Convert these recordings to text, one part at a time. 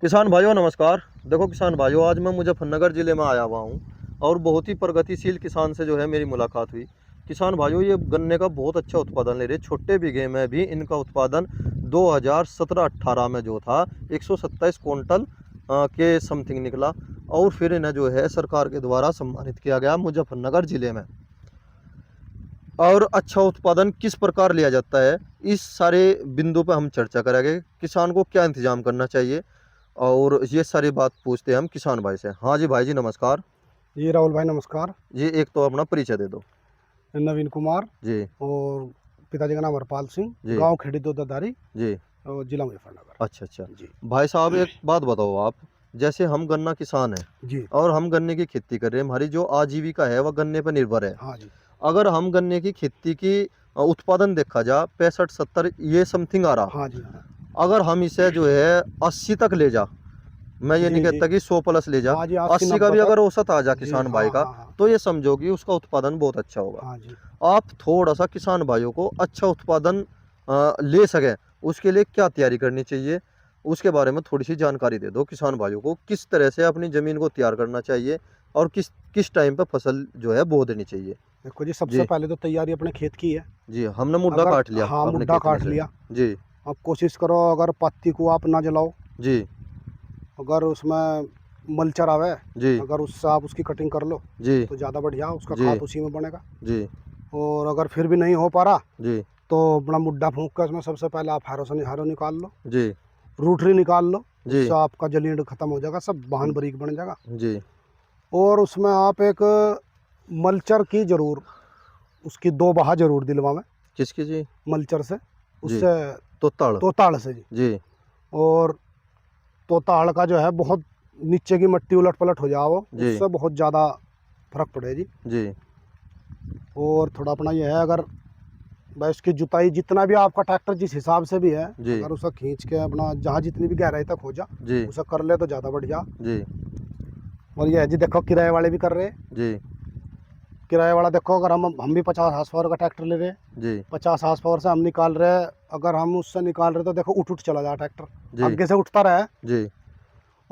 किसान भाइयों नमस्कार। देखो किसान भाइयों, आज मैं मुजफ्फरनगर ज़िले में आया हुआ हूँ और बहुत ही प्रगतिशील किसान से जो है मेरी मुलाकात हुई। किसान भाइयों, ये गन्ने का बहुत अच्छा उत्पादन ले रहे, छोटे बीघे में भी इनका उत्पादन 2017-18 में जो था 127 क्विंटल के समथिंग निकला और फिर इन्हें जो है सरकार के द्वारा सम्मानित किया गया मुजफ्फरनगर ज़िले में। और अच्छा उत्पादन किस प्रकार लिया जाता है, इस सारे बिंदु पर हम चर्चा करेंगे। किसान को क्या इंतजाम करना चाहिए और ये सारी बात पूछते हैं हम किसान भाई से। हाँ जी भाई जी नमस्कार। जी राहुल भाई नमस्कार। जी एक तो अपना परिचय दे दो। नवीन कुमार जी और पिताजी का नाम हरपाल सिंह, जी गांव खेड़ी दोदाधारी जी। और जिला मुजफ्फरनगर। अच्छा अच्छा। जी भाई साहब एक बात बताओ आप, जैसे हम गन्ना किसान हैं जी। और हम गन्ने की खेती कर रहे हैं, हमारी जो आजीविका है वह गन्ने पर निर्भर है। हाँ जी। अगर हम गन्ने की खेती की उत्पादन देखा जा 65-70 ये समथिंग आ रहा, हाँ जी। हाँ अगर हम इसे जो है 80 तक ले जा, मैं ये नहीं जी जी। कहता कि 100 प्लस ले जा, हाँ जी, 80 80 का 90 भी तक। अगर औसत आ जा जी किसान भाई हाँ का, हाँ हाँ। तो ये समझो कि उसका उत्पादन बहुत अच्छा होगा। हाँ जी। आप थोड़ा सा किसान भाइयों को अच्छा उत्पादन ले सकें, उसके लिए क्या तैयारी करनी चाहिए, उसके बारे में थोड़ी सी जानकारी दे दो किसान भाइयों को। किस तरह से अपनी ज़मीन को तैयार करना चाहिए और किस किस टाइम पे फसल जो है बो देनी चाहिए। देखो जी, सबसे जी पहले तो तैयारी अपने खेत की है। जी, हमने मुड्ढा अगर काट लिया हाँ, अपने मुड्ढा खेत में काट से। लिया। जी अब कोशिश करो अगर पत्ती को आप ना जलाओ, जी अगर उसमें मल्चर आवे, जी अगर उससे आप उसकी कटिंग कर लो जी तो ज़्यादा बढ़िया, उसका जी खाद उसी में बनेगा। जी और अगर फिर भी नहीं हो पा रहा जी तो अपना मुड्ढा फूंक कर उसमें सबसे पहले आप हारो निकाल लो, जी रूटरी निकाल लो, जी उससे आपका जलीय खत्म हो जाएगा, सब बाहन बारीक बन जाएगा। जी। और उसमें आप एक मल्चर की जरूर, उसकी 2 बहा जरूर दिलवावें किसकी जी? मल्चर से, जी उससे तो तड़। तोताड़ से जी। जी और तोताड़ का जो है बहुत नीचे की मिट्टी उलट पलट हो जाओ, जी उससे बहुत ज़्यादा फर्क पड़े जी। जी और थोड़ा अपना ये है, अगर भाई उसकी जुताई जितना भी आपका ट्रैक्टर जिस हिसाब से भी है, जी अगर उसे खींच के अपना जहाँ जितनी भी गहराई तक हो जा जी उसे कर ले तो ज़्यादा बढ़िया। जी और ये है जी, देखो किराए वाले भी कर रहे हैं। जी किराए वाला देखो, अगर हम भी 50 हार्स पावर का ट्रैक्टर ले रहे हैं, जी 50 हार्स पावर से हम निकाल रहे हैं, अगर हम उससे निकाल रहे तो देखो उठ चला जाए ट्रैक्टर, जी आगे से उठता रहे। जी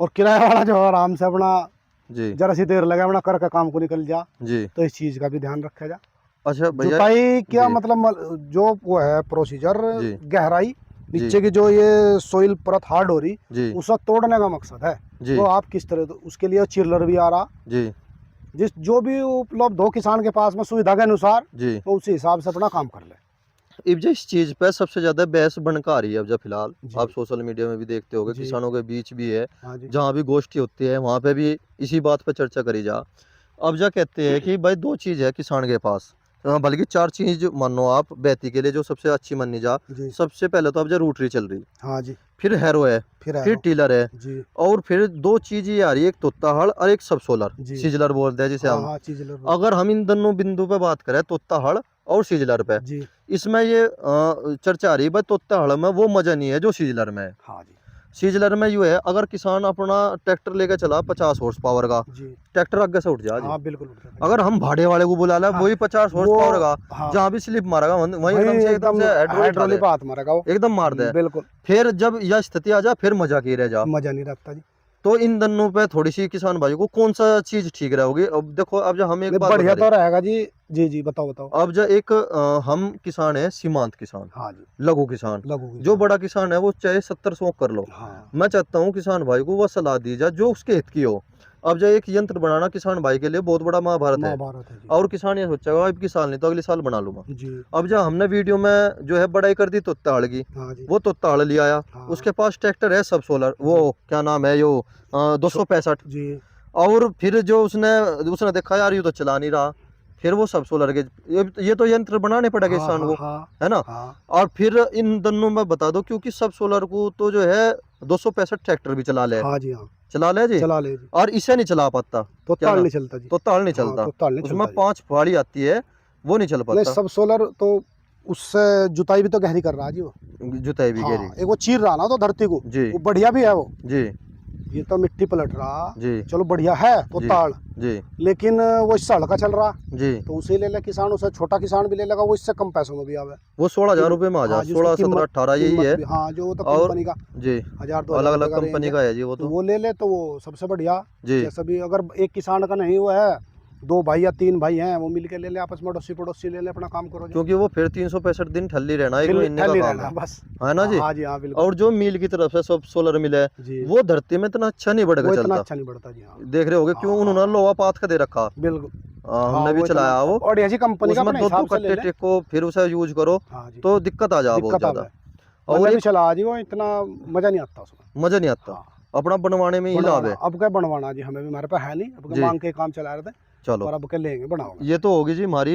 और किराए वाला जो है आराम से अपना जी जरा सी देर लगे अपना करके काम को निकल जा। जी। तो इस चीज़ का भी ध्यान रखा जा। अच्छा भैया। जुताई क्या जी मतलब जो वो है प्रोसीजर, जी गहराई जी नीचे की जो ये सोइल परत हार्ड हो रही, जी उसका तोड़ने का मकसद है। जी तो आप किस तरह, तो उसके लिए चिरलर भी आ रहा, जी जिस जो भी उपलब्ध हो किसान के पास में सुविधा के अनुसार, जी। तो उसी हिसाब से अपना काम कर ले अब जो इस चीज़ पे सबसे ज़्यादा बहस बनकर आ रही है अब जो फिलहाल आप जी। सोशल मीडिया में भी देखते होगे, जी किसानों के बीच भी है, हाँ जी। जहाँ भी गोष्ठी होती है वहाँ पे भी इसी बात पे चर्चा करी जा। अब जो कहते हैं कि भाई 2 चीज़ है किसान के पास, बल्कि 4 चीज़ मानो आप बेहती के लिए जो सबसे अच्छी मानी जा। जी सबसे पहले तो अब जो रूटरी चल रही, हाँ जी। फिर हैरो है, फिर फिर एरो। टीलर है जी और फिर 2 चीज़ ये आ रही है, एक तोत्ता हड़ और एक सब सोलर जी। सीजलर बोलते हैं जिसे हाँ हम। हाँ, चिजलर बोलते अगर हम इन दोनों बिंदु पे बात करें तोत्ता हड़ और सीजलर पे, हैं। जी इसमें ये चर्चा आ रही है भाई तोत्ता हड़ में वो मजा नहीं है जो सीजलर में है। हाँ जी। सीजलर में यूँ है, अगर किसान अपना ट्रैक्टर लेकर चला 50 हॉर्स पावर का, जी ट्रैक्टर आगे से उठ जा जी। हाँ, बिल्कुल उठ जाता अगर हम भाड़े वाले को बुला लें है। हाँ, वही 50 हॉर्स वो पावर का, हाँ, जहाँ भी स्लिप मारेगा वहीं वही एकदम एकदम से हाइड्रोलिक उठा हाइड्रोलिक दे, पे हाथ मारेगा वो। एकदम मार दे। बिल्कुल फिर जब यह स्थिति आ जा फिर मजा की रह जा। मजा नहीं रखता जी। तो इन दोनों पे थोड़ी सी किसान भाइयों को कौन सा चीज ठीक रहेगी। अब देखो, अब जब हम एक नहीं, बात बता बढ़िया रहे, तो रहेगा जी। जी जी, बताओ बताओ। अब जो एक हम किसान है सीमांत किसान, हाँ जी। लघु किसान, लघु की जो जान। बड़ा किसान है वो चाहे 70-100 कर लो, हाँ मैं चाहता हूँ किसान भाई को वह सलाह दी जाए जो उसके हित की हो। अब जो एक यंत्र बनाना किसान भाई के लिए बहुत बड़ा महाभारत है, महाभारत है जी। और किसान ये सोचेगा अब की साल नहीं तो अगले साल बना लूंगा। जी अब जो हमने वीडियो में जो है बड़ाई कर दी तोत्ता हड़ की, हाँ जी। वो तोत्ता हड़ ले आया, हाँ उसके पास ट्रैक्टर है सब सोलर, वो जी क्या नाम है यो 265, जी और फिर जो उसने उसने देखा यार ये तो चला नहीं रहा, फिर वो सब सोलर के, ये तो यंत्र बनाने पड़ेगा हाँ किसान हाँ को, हाँ है ना। हाँ। और फिर इन दोनों में बता दो, क्योंकि सब सोलर को तो जो है 265 ट्रैक्टर भी हाँ जी हाँ, चला ले जी, चला ले जी। और इसे नहीं चला पाता। तो क्या ताल ना, नहीं चलता जी। तो ताल नहीं हाँ, चलता, तो ताल नहीं उसमें चलता जी। 5 फाड़ी आती है, वो नहीं चल नहीं, पाता। सब सोलर तो उससे जुताई भी तो गहरी कर रहा है जी वो। जुताई भी हाँ, गहरी। एक वो चीर रहा ना तो धरती को, जी वो बढ़िया भी है वो। जी ये तो मिट्टी पलट रहा जी चलो बढ़िया है तो जी ताड़, जी लेकिन वो सड़ का चल रहा जी। तो उसे ले ले किसान, उसे छोटा किसान भी ले लेगा, वो इससे कम पैसों में भी आवे। वो 16,000 रुपये में आ जा, हाँ, जिसकी 16, 17, कीमत 18 यही कीमत है। भी, हाँ जो तो और कंपनी का जी 1000-2000 अलग रुपये अलग का रेंज कंपनी है, का है जी वो तो तो। वो ले ले तो वो सबसे बढ़िया। जी जैसे भी अगर एक किसान का नहीं हुआ है, 2 भाई या 3 भाई हैं, वो मिल के ले ले, आपस में अड़ोसी पड़ोसी ले ले, अपना काम करो जी। क्योंकि वो फिर 365 दिन ठल्ली रहना, एक फिर महीने का ठहली काम रहना है बस। है ना जी। हाँ जी, हाँ बिल्कुल और जो मिल की तरफ से सब सोलर मिल है जी, वो धरती में इतना अच्छा नहीं बढ़ वो के इतना चलता। अच्छा नहीं बढ़ता जी। हाँ देख रहे होगे क्यों हाँ उन्होंने लोहा पाथ के दे रखा। बिल्कुल। हाँ हमने भी वो इतना चलाया वो, और ऐसी कंपनी का उसमें अपने दो हिसाब से ले कट्टे ले। टेको फिर उसे यूज करो हाँ जी, तो दिक्कत आ जा बहुत दिक्कत ज्यादा। आवे। मैंने और भी एक चला जी, वो इतना मजा नहीं आता उसमें। मजा नहीं आता, हाँ अपना बनवाने में ही लाभ बनवाना, है। अब क्या बनवाना जी, हमें भी हमारे पास है नहीं, अब के जी मांग के काम चला रहे थे, चलो और अब के लेंगे बनाओगे। ये तो होगी जी हमारी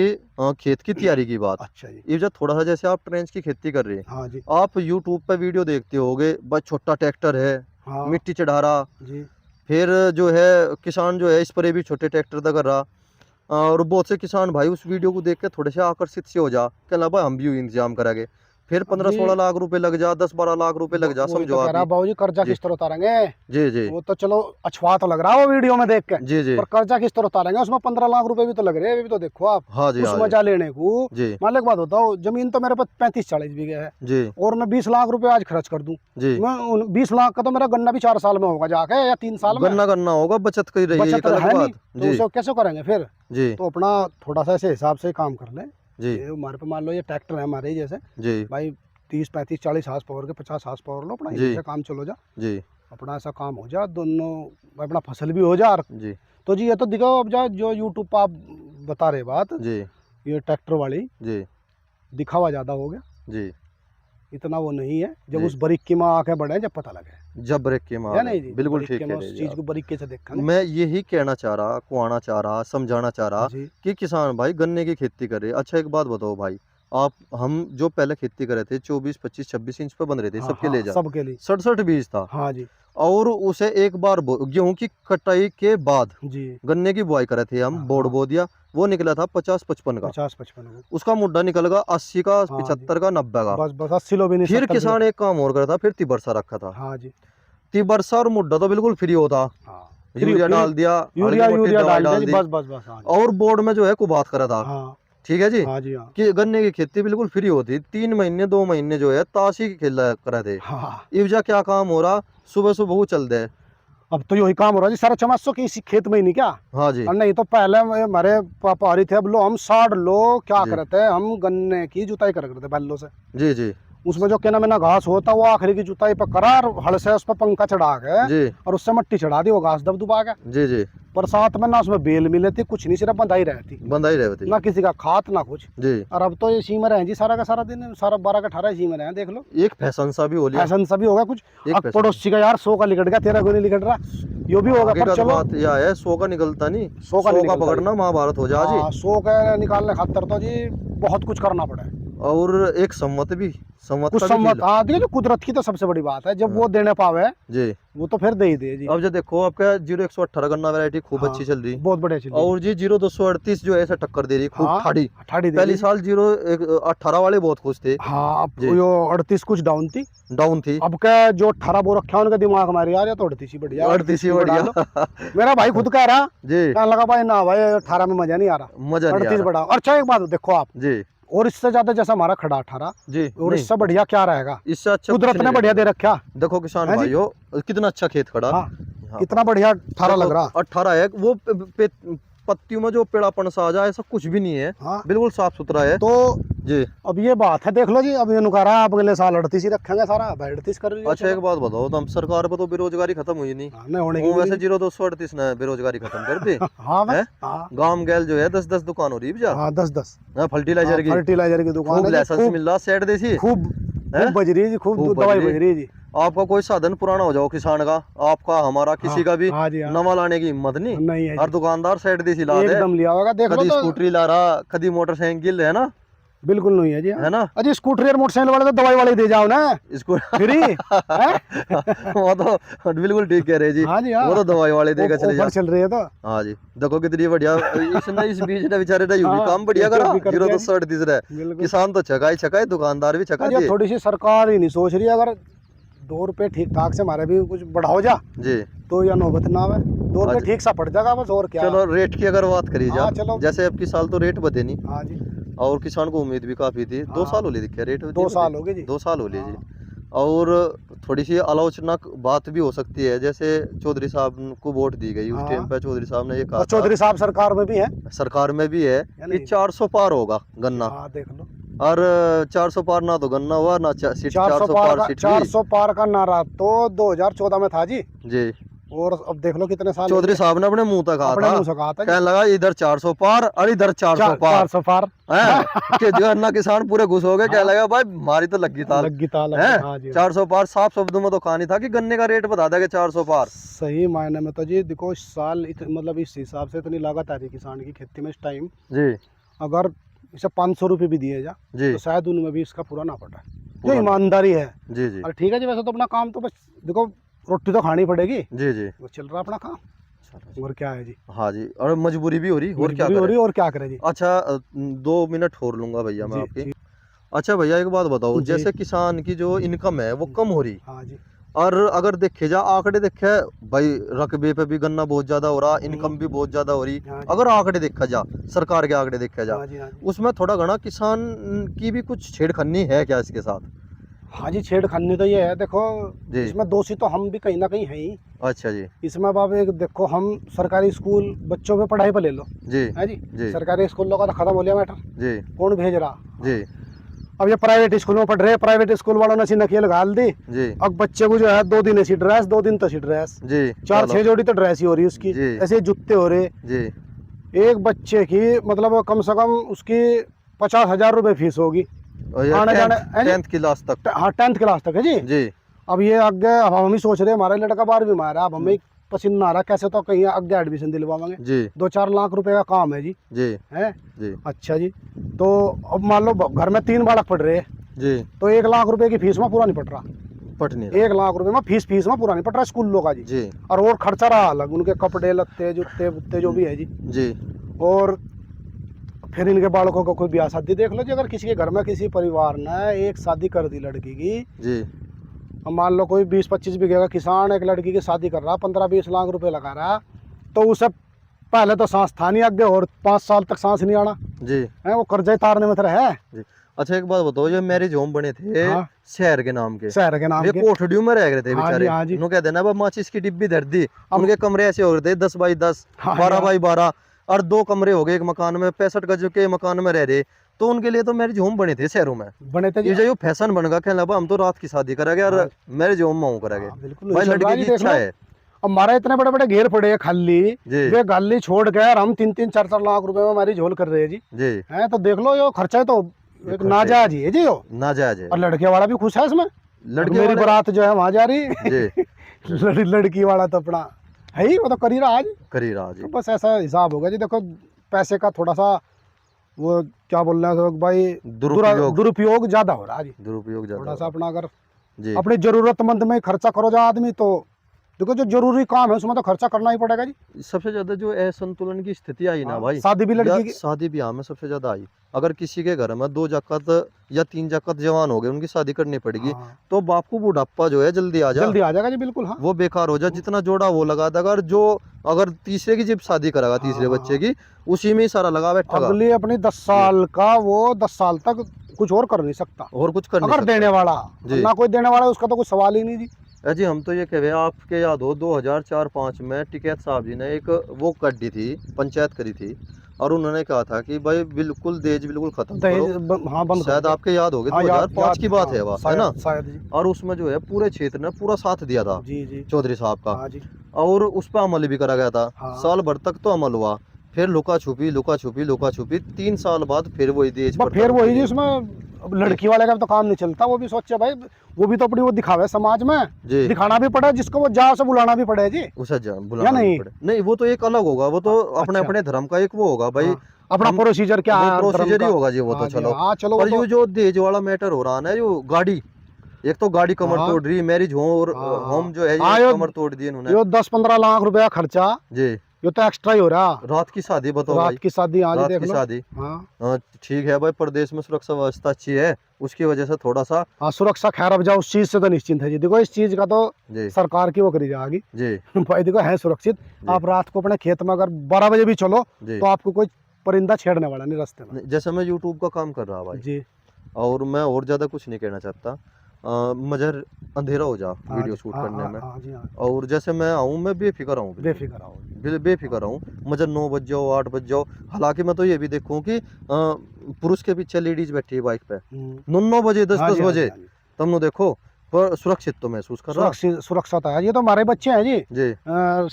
खेत की तैयारी की बात। अच्छा जी। ये जो थोड़ा सा जैसे आप ट्रेंच की खेती कर रहे हैं, हाँ जी। आप यूट्यूब पे वीडियो देखते होगे, बस छोटा ट्रैक्टर है हाँ मिट्टी चढ़ा रहा, जी। फिर जो है किसान जो है स्प्रे भी छोटे ट्रैक्टर तक कर रहा। और बहुत से किसान भाई उस वीडियो को देख के थोड़े से आकर्षित से हो जा, कहना भाई हम भी इंतजाम करेंगे, फिर 15-16 लाख रुपए लग जा, 10-12 लाख रुपए लग जा, वही समझो तो कह आप रहा ही। बाबूजी, कर्जा जी किस तरह उतारेंगे? जी जी वो तो चलो अछवा तो लग रहा है वो वीडियो में देख के, जी जी पर कर्जा किस तरह उतारेंगे? उसमें 15 लाख रुपए भी तो लग रहे हैं, अभी भी तो देखो आप। हाँ जी उस हाँ जी मजा लेने को जी मान लो एक बात बताओ, जमीन तो मेरे पास 35-40 बीघे है, जी और मैं 20 लाख रुपए आज खर्च कर दूं, जी। मैं 20 लाख का तो मेरा गन्ना भी 4 साल में होगा जाके, या 3 साल में। गन्ना करना होगा, बचत कर रही है, बचत एक अलग है नहीं, बात। तो जी उसे कैसे करेंगे फिर? जी तो अपना थोड़ा सा ऐसे हिसाब से काम कर ले। जी ये हमारे पे मान लो ये ट्रैक्टर है हमारे ही जैसे, जी भाई 30-35-40 हार्स पावर के 50 हार्स पावर लो, अपना जी इसी से काम चलो जा, जी अपना ऐसा काम हो जा, दोनों अपना फसल भी हो जा। और जी तो जी ये तो दिखाओ अब जा, जो यूट्यूब पर आप बता रहे बात, जी ये ट्रैक्टर वाली जी दिखावा ज़्यादा हो गया, जी। इतना वो नहीं है। जब जी। उस बारीकी में आके बढ़े, जब पता लगे, जब ब्रेक के है मार नहीं जी? बिल्कुल बारीकी ठीक में कह उस रहे जी चीज़ आप। को बारीकी से देखेंगे मैं यही कहना चाह रहा, कुआना चाह रहा, समझाना चाह रहा जी। कि किसान भाई गन्ने की खेती करे। अच्छा एक बात बताओ भाई, आप हम जो पहले खेती कर रहे थे 24, 25, 26 इंच पे बन रहे थे हाँ सबके हाँ ले जा, सबके लिए। 67 बीज था। हाँ जी और उसे एक बार गेहूं की कटाई के बाद जी। गन्ने की बुआई करे थे हम, हाँ, बोड़ हाँ। बो दिया, वो निकला था 50-55 का, 50-55 को। उसका मुड्डा निकल गया 80 का, हाँ जी। 75 का, 90 का। बस बस 80 लो भी नहीं, फिर 70 किसान एक काम और करता, फिर तिबरसा रखा था। हाँ जी। तिबरसा और मुड्डा तो बिल्कुल फ्री होता, हाँ यूरिया डाल दिया, यूरिया हल्की मोटी यूरिया दवाई डाल डाल दिया जी, दी, बस बस बस। हाँ जी। और बोर्ड में जो है कुबात करा था। हाँ ठीक है जी, हाँ जी। हाँ कि गन्ने की खेती बिल्कुल फ्री होती, 3 महीने 2 महीने जो है ताशी खेला करे थे। हाँ। इवजा क्या काम हो रहा, सुबह सुबह वो चल दे। अब तो यही काम हो रहा है जी, सारा चमासो के इसी खेत में ही नहीं क्या? हाँ जी और नहीं तो पहले हमारे पापा थे, अब लो हम 60 लो क्या जी करते हैं, हम गन्ने की जुताई कर करते बैलों से, जी जी उसमें जो केना मेना घास होता वो आखिरी की जुताई पर करा, और हल से उस पर पंखा चढ़ा के जी और उससे मट्टी चढ़ा दी, वो घास दब दुबा के। जी जी। बरसात में ना उसमें बेल मिले थी, कुछ नहीं, सिर्फ बंधाई रहती, बंदा ही रहती ना किसी का खाद ना कुछ। जी। और अब तो इसी में रहे जी सारा का सारा दिन, सारा 12 का 18 इसी में रहे, देख लो एक फैशन सा भी हो लिया, फैशन सभी होगा कुछ। एक अब फैशन। पड़ोसी का यार 100 का लिकट गया, 13 को नहीं लिकट रहा, यो भी होगा। आगे पर का तो चलो बात यह है 100 का निकलता नहीं, 100 का 100 का निकलता पकड़ना महाभारत हो जा जी। 100 का निकालने खातर तो जी बहुत कुछ करना पड़े, और एक सम्मत भी, सम्मत कुछ का भी सम्मत। खेल। हाँ देखिए, कुदरत की तो सबसे बड़ी बात है, जब वो देने पावे जी। वो तो फिर दे ही दे जी। अब जो देखो आपका 0118 गन्ना वैरायटी खूब हाँ, अच्छी चल रही, बहुत बढ़िया चीज। और जी 0238 जो है ऐसा टक्कर दे रही, खूब हाँ, ठाड़ी। ठाड़ी दे पहली रही। साल 018 वाले बहुत खुश थे, हाँ अब जी। यो 38 कुछ डाउन थी, डाउन थी। अब का जो 18 बो रखा उनका दिमाग हमारे यार, या तो 38 ही बढ़िया, 38 ही बढ़िया। मेरा भाई खुद कह रहा, जी कहने लगा भाई ना भाई 18 में मजा नहीं आ रहा, मजा नहीं आ 38 रहा। बढ़ा। अच्छा एक बात देखो आप, जी और इससे ज्यादा जैसा हमारा खड़ा 18, जी और नहीं, इससे बढ़िया क्या रहेगा? इससे अच्छा कुदरत कुछ ने नहीं बढ़िया रहेगा। दे रखा। देखो किसान है जी? भाइयों कितना अच्छा खेत खड़ा। हाँ हाँ। कितना बढ़िया 18 लग रहा। 18 है वो पत्तियों में जो पेड़ापन सा आ जाए ऐसा कुछ भी नहीं है, हाँ बिल्कुल साफ सुथरा है। तो जी अब ये बात है, देख लो जी, अब ये नुका रहा आप अगले साल 38 ही रखेंगे, सारा 38 कर लीजिए। अच्छा एक बात बताओ, तो हम सरकार पे तो बेरोजगारी खत्म हुई नहीं, हाँ, नहीं होने की वो भी वैसे 0238 ने बेरोजगारी खत्म कर दी। नहीं। हाँ है? हाँ गांव गैल जो है 10-10 दुकान हो रही है हाँ 10-10 फर्टिलाइजर की, फर्टिलाइजर की दुकान खूब है जी, लाइसेंस मिल रहा सेट देसी। खूब हैं? खूब बज रही है जी, खूब खूब दवाई बज रही। बज रही है जी। आपका कोई साधन पुराना हो जाओ किसान का, आपका हमारा किसी हाँ, का भी हाँ जी हाँ, नवा लाने की हिम्मत नहीं। नहीं है हर जी, दुकानदार सेट देसी ला दे, एकदम लिया होगा, देख लो कभी तो स्कूटरी ला रहा, कभी मोटरसाइकिल, है ना, बिल्कुल नहीं है जी। है ना। अजी स्कूटर और मोटरसाइकिल वाले तो दवाई वाले दे जाओ ना इसको फ्री। वो तो बिल्कुल ठीक कह रहे जी, हाँ जी हाँ, वो तो दवाई वाले देगा चले जा। ऑफर चल रही है तो। हाँ जी देखो कितनी बढ़िया, इसने इस बीच ने बेचारे ने यूं भी हाँ, काम बढ़िया करा, भी कर दिया 0238 रहे। बिल्कुल। किसान तो छकाई छकाई, दुकानदार भी छका अच्छा दिए। थोड़ी सी सरकार ही नहीं सोच रही, अगर 2 रुपए ठीक ठाक से हमारे भी कुछ बढ़ाओ जा, जी तो या नौबत ना आवे, 2 रुपये अच्छा। ठीक सा पड़ जाएगा बस, और क्या। चलो रेट की अगर बात करी हाँ, जा, चलो। जैसे अब की साल तो रेट बढ़े नहीं, हाँ जी, और किसान को उम्मीद भी काफी थी। 2 हाँ। साल हो लिए दिखे रेट 2 साल हो गए जी। 2 साल हो लिए जी। हाँ। और थोड़ी सी आलोचनाक बात भी हो सकती है, जैसे चौधरी साहब को वोट दी गई उस हाँ। टाइम पे चौधरी साहब ने ये कहा और था, चौधरी साहब सरकार में भी है, सरकार में भी है या कि नहीं? 400 पार होगा गन्ना। हाँ, देख लो। और 400 पार ना तो गन्ना हुआ ना सीट 400 400 पार पार का, सीट हुई 400 पार का नारा तो 2014 में था जी, जी। और अब देख लो कितने साल हो चौधरी गए। साहब ने अपने मुंह तक कहा अपने था, मुंह से कहा था जी। कहने लगा इधर 400 पार और इधर 400 पार 400 पार। है कि जो अन्ना किसान पूरे खुश हो गए, कहने हाँ। लगा भाई हमारी तो लगी ताल लगी ताल है। अपने, हाँ जी। 400 पार साफ शब्दों में तो कहा नहीं था कि गन्ने का रेट बता देगा 400 पार। सही मायने में तो जी देखो, इस साल मतलब इस हिसाब से इतनी लागत आ रही किसान की खेती में इस टाइम, जी अगर इसे 500 रुपये भी दिए जा जी तो शायद उनमें भी इसका पूरा ना पटा, जो पूरा ना। ईमानदारी है। जी जी और ठीक है जी, वैसे तो अपना काम तो बस देखो, रोटी तो खानी पड़ेगी, जी जी वो चल रहा अपना काम, और क्या है जी। हाँ जी, और मजबूरी भी हो रही, और क्या मजबूरी हो करें। रही है, और क्या करें जी। अच्छा 2 मिनट और लूंगा भैया मैं जी, आपकी। ठीक। अच्छा भैया एक बात बताओ, जी। जैसे किसान की जो इनकम है वो कम हो रही, हाँ जी। और अगर देखे जा आंकड़े देखे भाई, रकबे पे भी गन्ना बहुत ज्यादा हो रहा, इनकम भी बहुत ज्यादा हो रही, हाँ जी। अगर आंकड़े देखा जा, सरकार के आंकड़े देखे जा, हाँ जी। हाँ जी। उसमें थोड़ा घना किसान की भी कुछ छेड़खानी है क्या इसके साथ? हाँ जी, छेड़खानी तो ये है, देखो जी। इसमें दोषी तो हम भी कहीं ना कहीं हैं ही। अच्छा जी इसमें बाप एक देखो, हम सरकारी स्कूल बच्चों पे पढ़ाई पर ले लो, जी है जी। जी सरकारी स्कूलों का तो खत्म हो गया मैटर, जी कौन भेज रहा। जी अब ये प्राइवेट स्कूल में पढ़ रहे हैं, प्राइवेट स्कूल वालों ने ऐसी नकेल घाल दी। जी अब बच्चे को जो है 2 दिन ऐसी ड्रेस, 2 दिन तो ऐसी ड्रेस, जी 4-6 जोड़ी तो ड्रेस ही हो रही है उसकी, जी। ऐसे जूते हो रहे जी एक बच्चे की, मतलब कम से कम उसकी 50,000 रुपये फीस होगी और ये आने जाने, है जी। 10th क्लास तक। हाँ, 10th क्लास तक है जी। जी अब ये आगे अब हम ही सोच रहे हैं, हमारा लड़का 12वीं में आ रहा है, अब हमें पसीना आ रहा है, कैसे तो कहीं आगे एडमिशन दिलवाएंगे। जी 2-4 लाख रुपए का काम है जी, जी है। जी अच्छा जी, तो अब मान लो घर में 3 बालक पढ़ रहे हैं, जी तो 1 लाख रुपए की फीस में पूरा नहीं पड़ रहा, पटनी 1 लाख रुपए में फीस में पूरा नहीं पड़ रहा स्कूलों का जी। जी और खर्चा रहा अलग, उनके कपड़े लत्ते जूते बुत्ते जो भी है जी। जी और फिर इनके बालकों को कोई ब्याह शादी देख लो जी, अगर किसी के घर में किसी परिवार ने एक शादी कर दी लड़की की, जी अब मान लो कोई 20-25 बीघे का किसान एक लड़की की शादी कर रहा, 15-20 लाख रुपए लगा रहा, तो उसे पहले तो सांस था नहीं आगे, और 5 साल तक सांस नहीं आना जी है, वो कर्जा ही तारने में तो है। जी। अच्छा एक बात बताओ, ये मैरिज होम बने थे हाँ। शहर के नाम के, शहर के नाम वे के। कोठड़ियों में रह रहे थे हाँ जी, बेचारे, हाँ जी। उन्होंने कह देना अब माचिस की डिब्बी धर दी, अब- उनके कमरे ऐसे हो रहे थे 10 बाई 10, हाँ जी, 12 हाँ। बाई 12, और 2 कमरे हो गए एक मकान में, 65 गज के मकान में रह रहे, तो उनके लिए तो मैरिज होम बने थे शहरों में। बने थे जी। ये जो फैशन बन गया, कहना हम तो रात की शादी करेंगे और हाँ। मैरिज होम में करेंगे। हाँ, बिल्कुल भाई चल रहा लड़के है की जी, देख इच्छा लो। है अब हमारे इतने बड़े बड़े घेर पड़े हैं खाली, जी वे गाली छोड़ के और हम 3-3, 4-4 लाख रुपए में हमारी झोल कर रहे हैं जी, जी है। तो देख लो, यो खर्चा है तो एक खर्चे। नाजायज ही है जी यो। ना जायज है। और लड़के वाला भी खुश है इसमें, लड़के मेरी वाले बारात जो है वहाँ जा रही जी लड़की वाला तो अपना है ही, वो तो कर ही रहा आज। करी रहा जी तो बस ऐसा हिसाब होगा जी। देखो पैसे का थोड़ा सा वो क्या बोल रहे हैं भाई, दुरुपयोग ज्यादा हो रहा है जी। दुरुपयोग थोड़ा ज्यादा सा अपना अगर जी अपनी जरूरतमंद में खर्चा करो जा आदमी, तो देखो जो जरूरी काम है उसमें तो खर्चा करना ही पड़ेगा जी। सबसे ज्यादा जो असंतुलन की स्थिति आई ना हाँ, भाई, शादी भी लड़की की, शादी ब्याह में सबसे ज्यादा आई। अगर किसी के घर में 2 जकत या 3 जकत जवान हो गए, उनकी शादी करनी पड़ेगी, हाँ, तो बाप को बुढ़ापा जो है जल्दी आ जा, जल्दी आ जाएगा जी, बिल्कुल। हाँ, वो बेकार हो जाए, जितना जोड़ा वो लगा देगा, और जो अगर तीसरे की जब शादी करागा, तीसरे हाँ, बच्चे की, उसी में ही सारा लगा बैठा, अगली अपनी 10 साल का वो 10 साल तक कुछ और कर नहीं सकता, और कुछ कर नहीं अगर सकता। देने वाला जी। ना कोई देने वाला, उसका तो कुछ सवाल ही नहीं जी। जी हम तो ये कह रहे हैं, आपके याद हो 2004-5 में टिकैत साहब जी ने एक वो कर दी थी, पंचायत करी थी, और उन्होंने कहा था कि भाई बिल्कुल दहेज बिल्कुल खत्म दहेज करो। हाँ, बंद कर शायद दो। आपके याद होगे, हाँ, 2005 की बात हाँ, है वो, है ना। शायद जी। और उसमें जो है पूरे क्षेत्र ने पूरा साथ दिया था जी जी। चौधरी साहब का, हाँ जी। और उस पर अमल भी करा गया था। हाँ। साल भर तक तो अमल हुआ, फिर लुका छुपी 3 साल बाद फिर वही दहेज बस फिर वही जी, उसमें अब लड़की वाले का तो काम नहीं चलता, वो भी सोचे भाई, वो भी तो अपनी वो दिखावे समाज में, जी दिखाना भी पड़े, जिसको वो जा से बुलाना भी पड़े जी। उसे बुलाना नहीं? पड़े। नहीं, वो तो एक अलग होगा, वो तो अपने अच्छा। अपने धर्म का एक वो होगा भाई, हाँ, अपना हम- प्रोसीजर क्या है, वो धर्म प्रोसीजर ही का। होगा जी, वो तो हाँ जी, चलो। हाँ चलो, पर वो ये तो जो दहेज वाला मैटर हो रहा है ना, जो गाड़ी, एक तो गाड़ी कमर हाँ। तोड़ रही, मैरिज हो और हाँ, होम जो है हाँ, ये यो- कमर तोड़ दी इन्होंने जो 10-15 लाख रुपया खर्चा, जी ये तो एक्स्ट्रा ही हो रहा। रात की शादी बताओ भाई, रात की शादी आज रात देख की लो। शादी। हाँ ठीक है भाई, प्रदेश में सुरक्षा व्यवस्था अच्छी है, उसकी वजह से थोड़ा सा हाँ, सुरक्षा खैर अब जाओ, उस चीज से तो निश्चिंत है जी। देखो इस चीज का तो जी सरकार की वो करी जाएगी जी भाई। देखो है सुरक्षित। जी आप रात को अपने खेत में अगर 12 बजे भी चलो जी। तो आपको कोई परिंदा छेड़ने वाला नहीं रास्ते में। जैसे मैं यूट्यूब का काम कर रहा भाई, जी और मैं और ज़्यादा कुछ नहीं कहना चाहता। मुझे अंधेरा हो जा हाँ वीडियो जी शूट हाँ करने हाँ में, हाँ जी हाँ। और जैसे मैं आऊँ मैं बेफिक्र हूँ, बिल्कुल बेफिक्र आओ। बेफिक्र हूँ। मुझे 9 बज जाओ 8 बज जाओ, हालांकि मैं तो ये भी देखूँ कि पुरुष के पीछे लेडीज बैठी है बाइक पे, 9 बजे 10 हाँ 10 जी हाँ जी बजे, हाँ जी। तब नो देखो, पर सुरक्षित तो महसूस कर रहा। सुरक्षित सुरक्षा तो है। ये तो हमारे बच्चे हैं जी। जी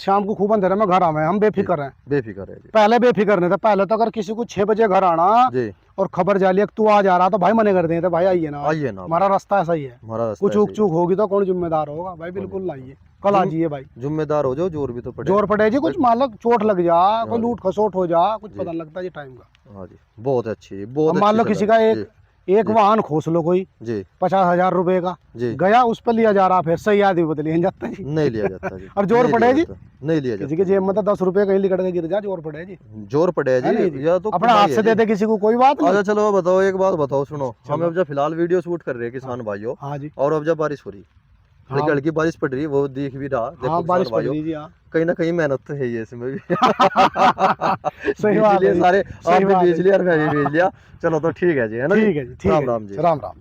शाम को खूब अंधेरे में घर आवे, हम जी बेफिक्र हैं। बेफिक्र है जी पहले बेफिक्र नहीं था। पहले तो अगर किसी को 6 बजे घर आना जी। और खबर जाली कि तू आ जा रहा तो भाई मने कर देते, भाई आइए ना आज, आइए ना हमारा रास्ता ऐसा ही है। हमारा रास्ता कुछ ऐसे ऊक ही चूक होगी तो कौन जिम्मेदार होगा भाई। है। बिल्कुल आइए, कल आ जाइए भाई। जिम्मेदार हो जाओ, जोर भी तो पड़े। जोर पड़े जी, कुछ मान लो चोट लग जा, कोई हाँ जी लूट खसोट हो जा, कुछ जी पता नहीं लगता जी टाइम का। हाँ जी, बहुत अच्छी, अब बहुत मान अच्छी लो सलाह किसी का है। एक जी एक जी वाहन खोस लो कोई जी 50,000 रुपए का, जी। गया उस पर लिया जा रहा, फिर सही आदमी बदली जाता है जी। नहीं लिया जाता जी, और जोर नहीं पड़े लिया जी, जाता, नहीं लिया किसी जाता के जी, जेब में तो 10 रुपए कहीं लिकड़ के गिर जा, जोर पड़े जी। जोर पड़े है नहीं जी, जी, या तो अपने हाथ कमाई है से दे जी। दे किसी को कोई बात नहीं। अच्छा चलो बताओ, एक बात बताओ, सुनो, हम चलो अब जब फिलहाल वीडियो शूट कर रहे हैं हाँ किसान भाइयों, हाँ जी और अब जब बारिश हो रही, हल्की हाँ हल्की बारिश पड़ रही है, वो दिख भी रहा, हाँ, देखो किसान बारिश पड़ भाइयों, रही जी हाँ। कहीं ना कहीं मेहनत तो है ही है इसमें भी। सही बीज बात है लिए जी, सारे, आप सही भी बात है बीज जी। लिया और मैं भी बीज हाँ लिया। चलो तो ठीक है जी, है ना जी। ठीक है जी, ठीक राम है राम जी, जी। राम राम।